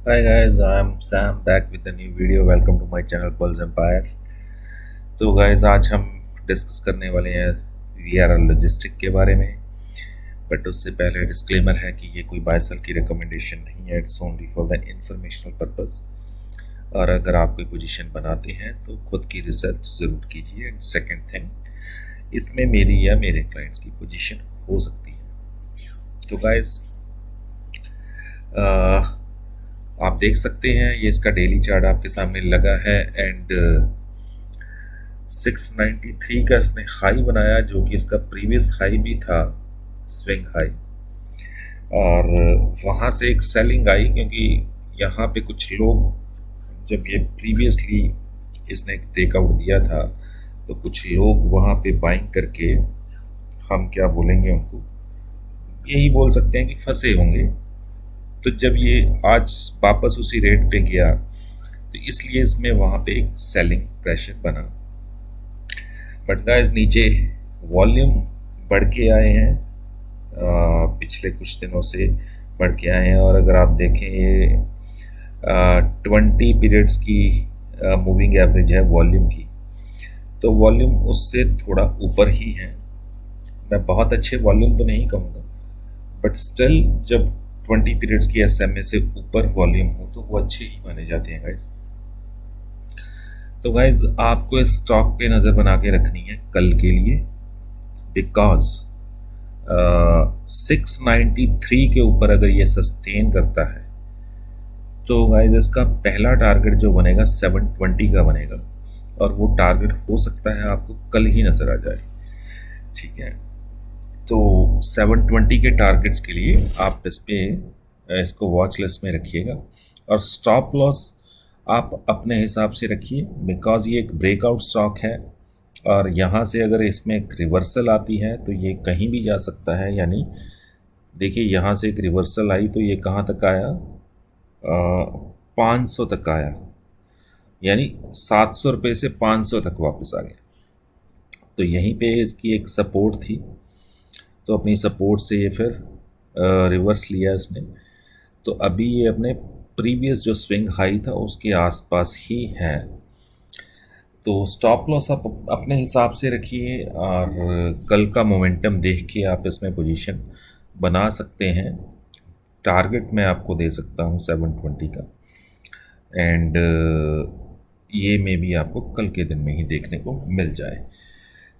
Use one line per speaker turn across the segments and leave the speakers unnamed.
Hi guys, I'm Sam back with a new video. Welcome to my channel Pulse Empire. तो guys आज हम discuss करने वाले हैं VRR लॉजिस्टिक के बारे में, बट उससे पहले डिस्क्लेमर है कि ये कोई बाय सेल की रिकमेंडेशन नहीं है, it's only for the informational purpose. और अगर आप कोई पोजीशन बनाते हैं तो खुद की रिसर्च ज़रूर कीजिए। एंड सेकेंड थिंग, इसमें मेरी या मेरे क्लाइंट्स की पोजीशन हो सकती है। तो गाइज आप देख सकते हैं ये इसका डेली चार्ट आपके सामने लगा है एंड 693 का इसने हाई बनाया, जो कि इसका प्रीवियस हाई भी था, स्विंग हाई। और वहाँ से एक सेलिंग आई, क्योंकि यहाँ पे कुछ लोग, जब ये प्रीवियसली इसने एक ब्रेकआउट दिया था, तो कुछ लोग वहाँ पे बाइंग करके, हम क्या बोलेंगे उनको, यही बोल सकते हैं कि फंसे होंगे। तो जब ये आज वापस उसी रेट पे गया, तो इसलिए इसमें वहाँ पे एक सेलिंग प्रेशर बना। बट गाइस नीचे वॉल्यूम बढ़ के आए हैं, पिछले कुछ दिनों से बढ़ के आए हैं। और अगर आप देखें ये 20 पीरियड्स की मूविंग एवरेज है वॉल्यूम की, तो वॉल्यूम उससे थोड़ा ऊपर ही है। मैं बहुत अच्छे वॉल्यूम तो नहीं कहूँगा, बट स्टिल जब 20 पीरियड्स की SMA से ऊपर वॉल्यूम हो तो वो अच्छे ही माने जाते हैं गाइज। तो गाइज आपको इस स्टॉक पे नज़र बना के रखनी है कल के लिए, बिकॉज 693 के ऊपर अगर ये सस्टेन करता है तो गाइज इसका पहला टारगेट जो बनेगा 720 का बनेगा, और वो टारगेट हो सकता है आपको कल ही नज़र आ जाए। ठीक है, तो 720 के टारगेट्स के लिए आप इस पे इसको वॉच लिस्ट में रखिएगा। और स्टॉप लॉस आप अपने हिसाब से रखिए, बिकॉज ये एक ब्रेकआउट स्टॉक है, और यहाँ से अगर इसमें एक रिवर्सल आती है तो ये कहीं भी जा सकता है। यानी देखिए, यहाँ से एक रिवर्सल आई तो ये कहाँ तक आया, 500 तक आया, यानी 700 रुपये से 500 तक वापस आ गया। तो यहीं पे इसकी एक सपोर्ट थी, तो अपनी सपोर्ट से ये फिर रिवर्स लिया इसने। तो अभी ये अपने प्रीवियस जो स्विंग हाई था उसके आसपास ही है। तो स्टॉप लॉस आप अपने हिसाब से रखिए, और कल का मोमेंटम देख के आप इसमें पोजीशन बना सकते हैं। टारगेट मैं आपको दे सकता हूँ 720 का, एंड ये में भी आपको कल के दिन में ही देखने को मिल जाए।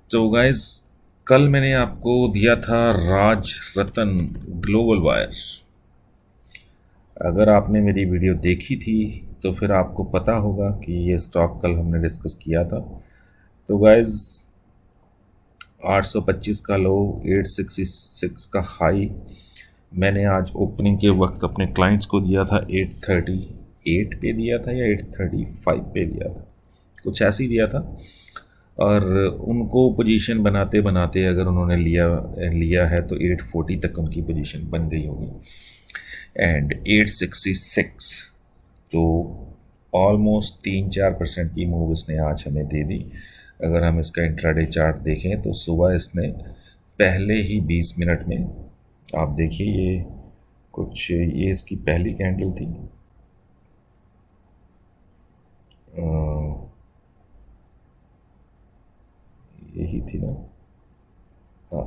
तो गाइज कल मैंने आपको दिया था राज रतन ग्लोबल वायर। अगर आपने मेरी वीडियो देखी थी तो फिर आपको पता होगा कि ये स्टॉक कल हमने डिस्कस किया था। तो गाइज 825 का लो, 866 का हाई, मैंने आज ओपनिंग के वक्त अपने क्लाइंट्स को दिया था 838 पे दिया था या 835 पे दिया था, कुछ ऐसे ही दिया था। और उनको पोजीशन बनाते बनाते अगर उन्होंने लिया है तो 840 तक उनकी पोजीशन बन गई होगी, एंड 866, तो ऑलमोस्ट 3-4% की मूव इसने आज हमें दे दी। अगर हम इसका इंट्राडे चार्ट देखें तो सुबह इसने पहले ही 20 मिनट में, आप देखिए ये इसकी पहली कैंडल थी, यही थी ना, हाँ,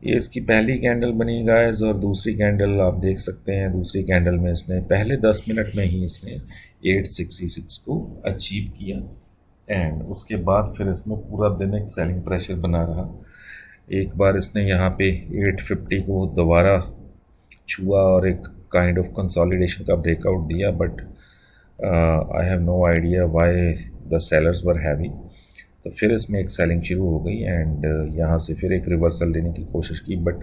ये इसकी पहली कैंडल बनी गाइस। और दूसरी कैंडल आप देख सकते हैं, दूसरी कैंडल में इसने पहले 10 मिनट में ही इसने 866 को अचीव किया, एंड उसके बाद फिर इसमें पूरा दिन एक सेलिंग प्रेशर बना रहा। एक बार इसने यहाँ पे 850 को दोबारा छुआ और एक काइंड ऑफ कंसोलिडेशन का ब्रेकआउट दिया, but I have no idea why the sellers were heavy. तो फिर इसमें एक सेलिंग शुरू हो गई, एंड यहाँ से फिर एक रिवर्सल लेने की कोशिश की, बट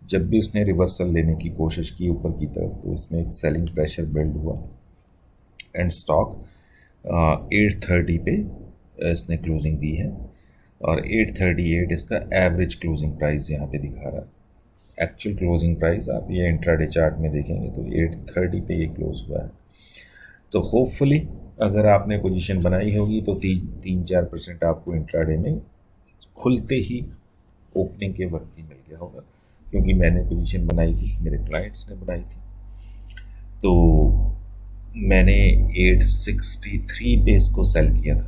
जब भी इसने रिवर्सल लेने की कोशिश की ऊपर की तरफ तो इसमें एक सेलिंग प्रेशर बिल्ड हुआ, एंड स्टॉक 830 पे इसने क्लोजिंग दी है, और 838 इसका एवरेज क्लोजिंग प्राइस यहाँ पे दिखा रहा है। एक्चुअल क्लोजिंग प्राइस आप ये इंट्राडे चार्ट में देखेंगे तो 830 पे ये क्लोज हुआ है। तो होपफुली अगर आपने पोजीशन बनाई होगी तो 3-4% आपको इंट्राडे में खुलते ही ओपनिंग के वक्त ही मिल गया होगा, क्योंकि मैंने पोजीशन बनाई थी, मेरे क्लाइंट्स ने बनाई थी। तो मैंने 863 पे इसको सेल किया था,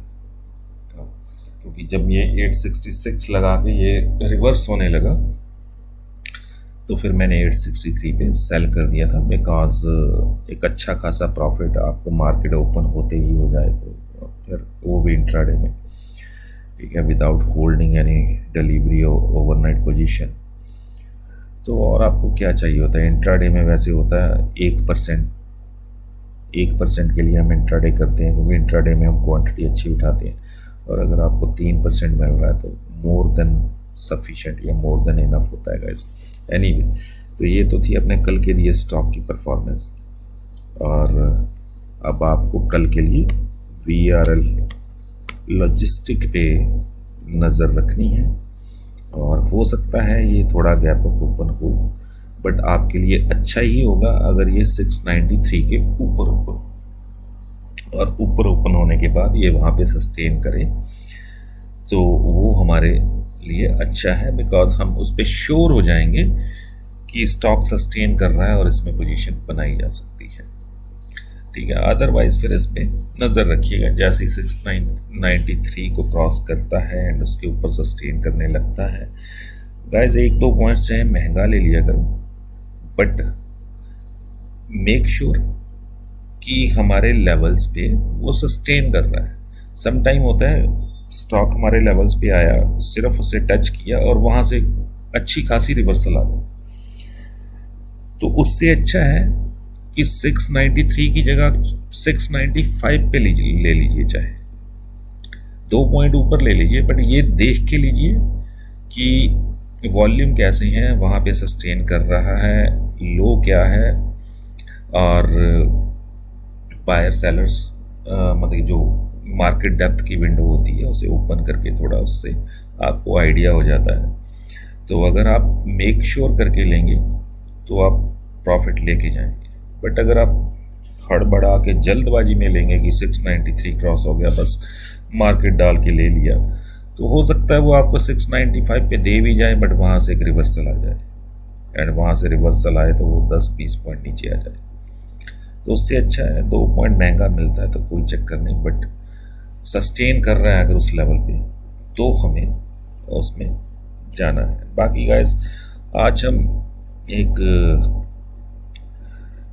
क्योंकि जब ये 866 लगा के ये रिवर्स होने लगा तो फिर मैंने 863 पे सेल कर दिया था, बिकॉज एक अच्छा खासा प्रॉफिट आपको मार्केट ओपन होते ही हो जाए, तो फिर वो भी इंट्राडे में, ठीक है, without holding any delivery overnight position. तो और आपको क्या चाहिए होता है इंट्राडे में? वैसे होता है 1% के लिए हम इंट्राडे करते हैं, क्योंकि इंट्राडे में हम क्वांटिटी अच्छी उठाते हैं, और अगर आपको 3% मिल रहा है तो मोर देन सफिशेंट या मोर देन इनफ होता है गाइस। एनीवे, तो ये तो थी अपने कल के लिए स्टॉक की परफॉर्मेंस, और अब आपको कल के लिए VRL लॉजिस्टिक पे नज़र रखनी है, और हो सकता है ये थोड़ा गैप अप ओपन हो, बट आपके लिए अच्छा ही होगा अगर ये 693 के ऊपर और ऊपर ओपन होने के बाद ये वहाँ पे सस्टेन करे, तो वो हमारे लिए अच्छा है, बिकॉज हम उस पर श्योर हो जाएंगे कि स्टॉक सस्टेन कर रहा है और इसमें पोजीशन बनाई जा सकती है, ठीक है। अदरवाइज फिर इस पर नज़र रखिएगा, जैसे ही 693 को क्रॉस करता है एंड उसके ऊपर सस्टेन करने लगता है गाइज, 1-2 पॉइंट्स चाहे महंगा ले लिया करो, बट मेक श्योर कि हमारे लेवल्स पे वो सस्टेन कर रहा है। सम टाइम होता है स्टॉक हमारे लेवल्स पे आया, सिर्फ उसे टच किया और वहाँ से अच्छी खासी रिवर्सल आ गई, तो उससे अच्छा है कि 693 की जगह 695 पे ले लीजिए, चाहे 2 पॉइंट ऊपर ले लीजिए, बट ये देख के लीजिए कि वॉल्यूम कैसे हैं, वहाँ पे सस्टेन कर रहा है, लो क्या है, और बायर सेलर्स मतलब जो मार्केट डेप्थ की विंडो होती है उसे ओपन करके थोड़ा उससे आपको आइडिया हो जाता है। तो अगर आप मेक श्योर करके लेंगे तो आप प्रॉफिट लेके जाएंगे, बट अगर आप हड़बड़ा के जल्दबाजी में लेंगे कि 693 क्रॉस हो गया बस मार्केट डाल के ले लिया, तो हो सकता है वो आपको 695 पे दे भी जाए, बट वहाँ से एक रिवर्सल आ जाए, एंड वहाँ से रिवर्सल आए तो वो 10-20 पॉइंट नीचे आ जाए, तो उससे अच्छा है 2 पॉइंट महंगा मिलता है तो कोई चक्कर नहीं, बट सस्टेन कर रहा है अगर उस लेवल पे तो हमें उसमें जाना है। बाकी गाइस आज हम एक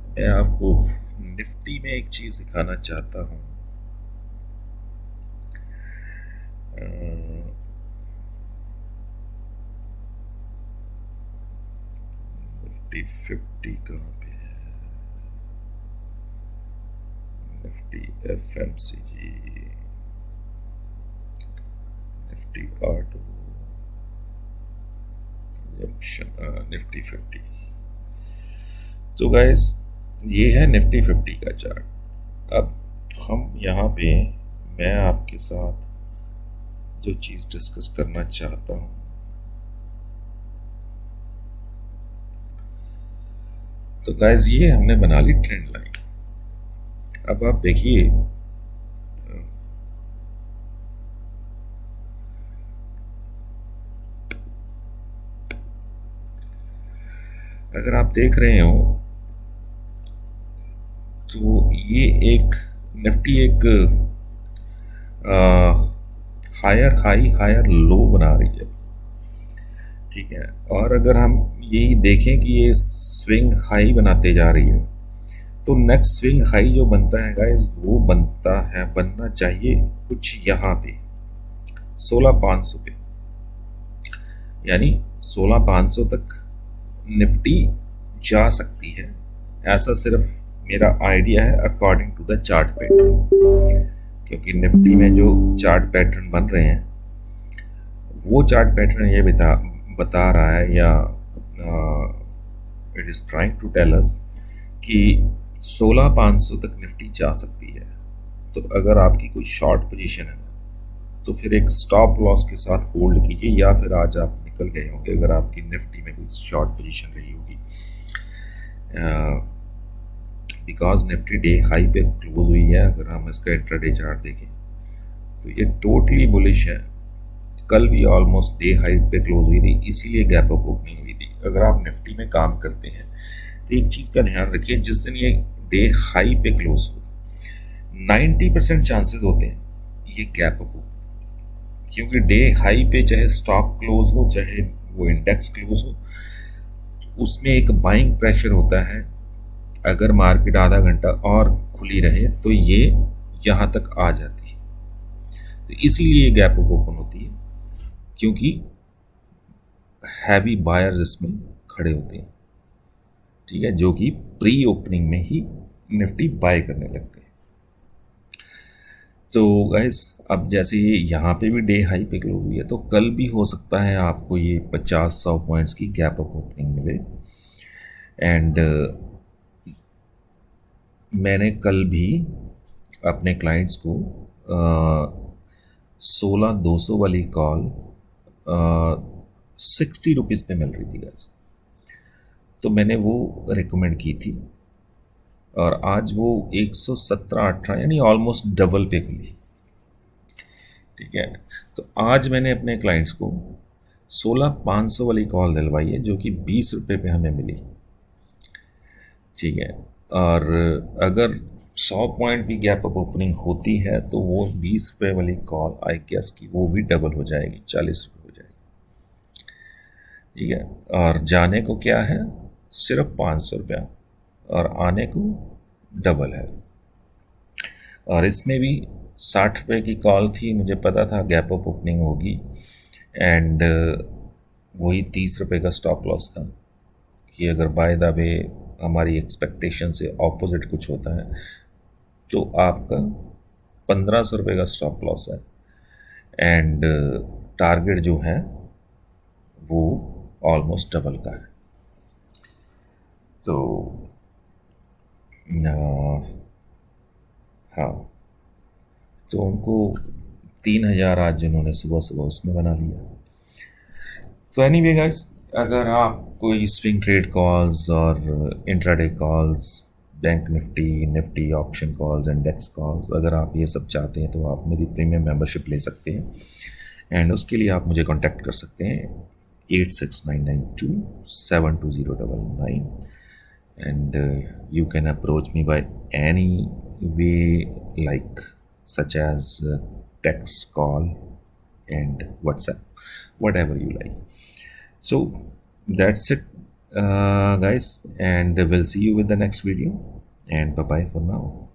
मैं आपको निफ्टी में एक चीज़ दिखाना चाहता हूँ। निफ्टी 50 कहाँ पे है? Nifty FMCG, Nifty auto, Nifty 50। तो गाइस ये है निफ्टी 50 का चार्ट। अब हम यहाँ पे मैं आपके साथ जो चीज़ डिस्कस करना चाहता हूँ, तो गाइस ये हमने बना ली ट्रेंड लाइन। अब आप देखिए अगर आप देख रहे हो तो ये एक निफ्टी एक हायर हाई हायर लो बना रही है, ठीक है। और अगर हम यही देखें कि ये स्विंग हाई बनाते जा रही है, तो नेक्स्ट स्विंग हाई जो बनता है गाइस वो बनना चाहिए कुछ यहाँ पे 16,500 पे, यानी 16,500 तक निफ्टी जा सकती है। ऐसा सिर्फ मेरा आइडिया है according to the chart pattern, क्योंकि निफ्टी में जो चार्ट पैटर्न बन रहे हैं वो चार्ट पैटर्न ये बता रहा है, या it is trying to tell us कि 16,500 तक निफ्टी जा सकती है। तो अगर आपकी कोई शॉर्ट पोजीशन है तो फिर एक स्टॉप लॉस के साथ होल्ड कीजिए, या फिर आज आप निकल गए होंगे अगर आपकी निफ्टी में कोई शॉर्ट पोजीशन रही होगी, बिकॉज निफ्टी डे हाई पे क्लोज हुई है। अगर हम इसका इंट्राडे चार्ट देखें तो ये टोटली बुलिश है। कल भी ऑलमोस्ट डे हाई पे क्लोज हुई थी, इसीलिए गैप अप ओपनिंग हुई थी। अगर आप निफ्टी में काम करते हैं तो एक चीज़ का ध्यान रखिए, जिस दिन ये डे हाई पे क्लोज हो 90% चांसेस होते हैं ये गैप अप हो, क्योंकि डे हाई पे चाहे स्टॉक क्लोज हो चाहे वो इंडेक्स क्लोज हो, उसमें एक बाइंग प्रेशर होता है। अगर मार्केट आधा घंटा और खुली रहे तो ये यहाँ तक आ जाती है, तो इसीलिए गैप अप ओपन होती है, क्योंकि हैवी बायर्स इसमें खड़े होते हैं, ठीक है, जो कि प्री ओपनिंग में ही निफ्टी बाय करने लगते हैं। तो गाइस अब जैसे ये यहाँ पे भी डे हाई पे क्लोज हुई है, तो कल भी हो सकता है आपको ये 50-100 पॉइंट्स की गैप अप ओपनिंग मिले। एंड मैंने कल भी अपने क्लाइंट्स को 16,200 वाली कॉल 60 रुपीज़ पे मिल रही थी गाइस, तो मैंने वो रिकमेंड की थी, और आज वो 117-18 यानी ऑलमोस्ट डबल पे खुली, ठीक है। तो आज मैंने अपने क्लाइंट्स को 16,500 वाली कॉल दिलवाई है, जो कि 20 रुपये पे हमें मिली, ठीक है। और अगर 100 पॉइंट भी गैप अप ओपनिंग होती है तो वो 20 रुपये वाली कॉल आई गेस की वो भी डबल हो जाएगी, 40 रुपये हो जाएगी, ठीक है। और जाने को क्या है, सिर्फ 500 रुपया, और आने को डबल है। और इसमें भी 60 रुपये की कॉल थी, मुझे पता था गैप अप ओपनिंग होगी, एंड वही 30 रुपये का स्टॉप लॉस था कि अगर बाय द वे हमारी एक्सपेक्टेशन से ऑपोजिट कुछ होता है तो आपका 1,500 रुपये का स्टॉप लॉस है, एंड टारगेट जो है वो ऑलमोस्ट डबल का है। तो हाँ, तो उनको 3,000 आज जिन्होंने सुबह सुबह उसमें बना लिया। तो एनीवे गाइस, अगर आप कोई स्विंग ट्रेड कॉल्स और intraday calls, bank Nifty, Nifty option calls, index calls, अगर आप ये सब चाहते हैं तो आप मेरी प्रीमियम मेंबरशिप ले सकते हैं, एंड उसके लिए आप मुझे कांटेक्ट कर सकते हैं 8699272099, and you can approach me by any way, like such as text, call, and WhatsApp, whatever you like. So that's it, guys, and we'll see you with the next video, and bye bye for now.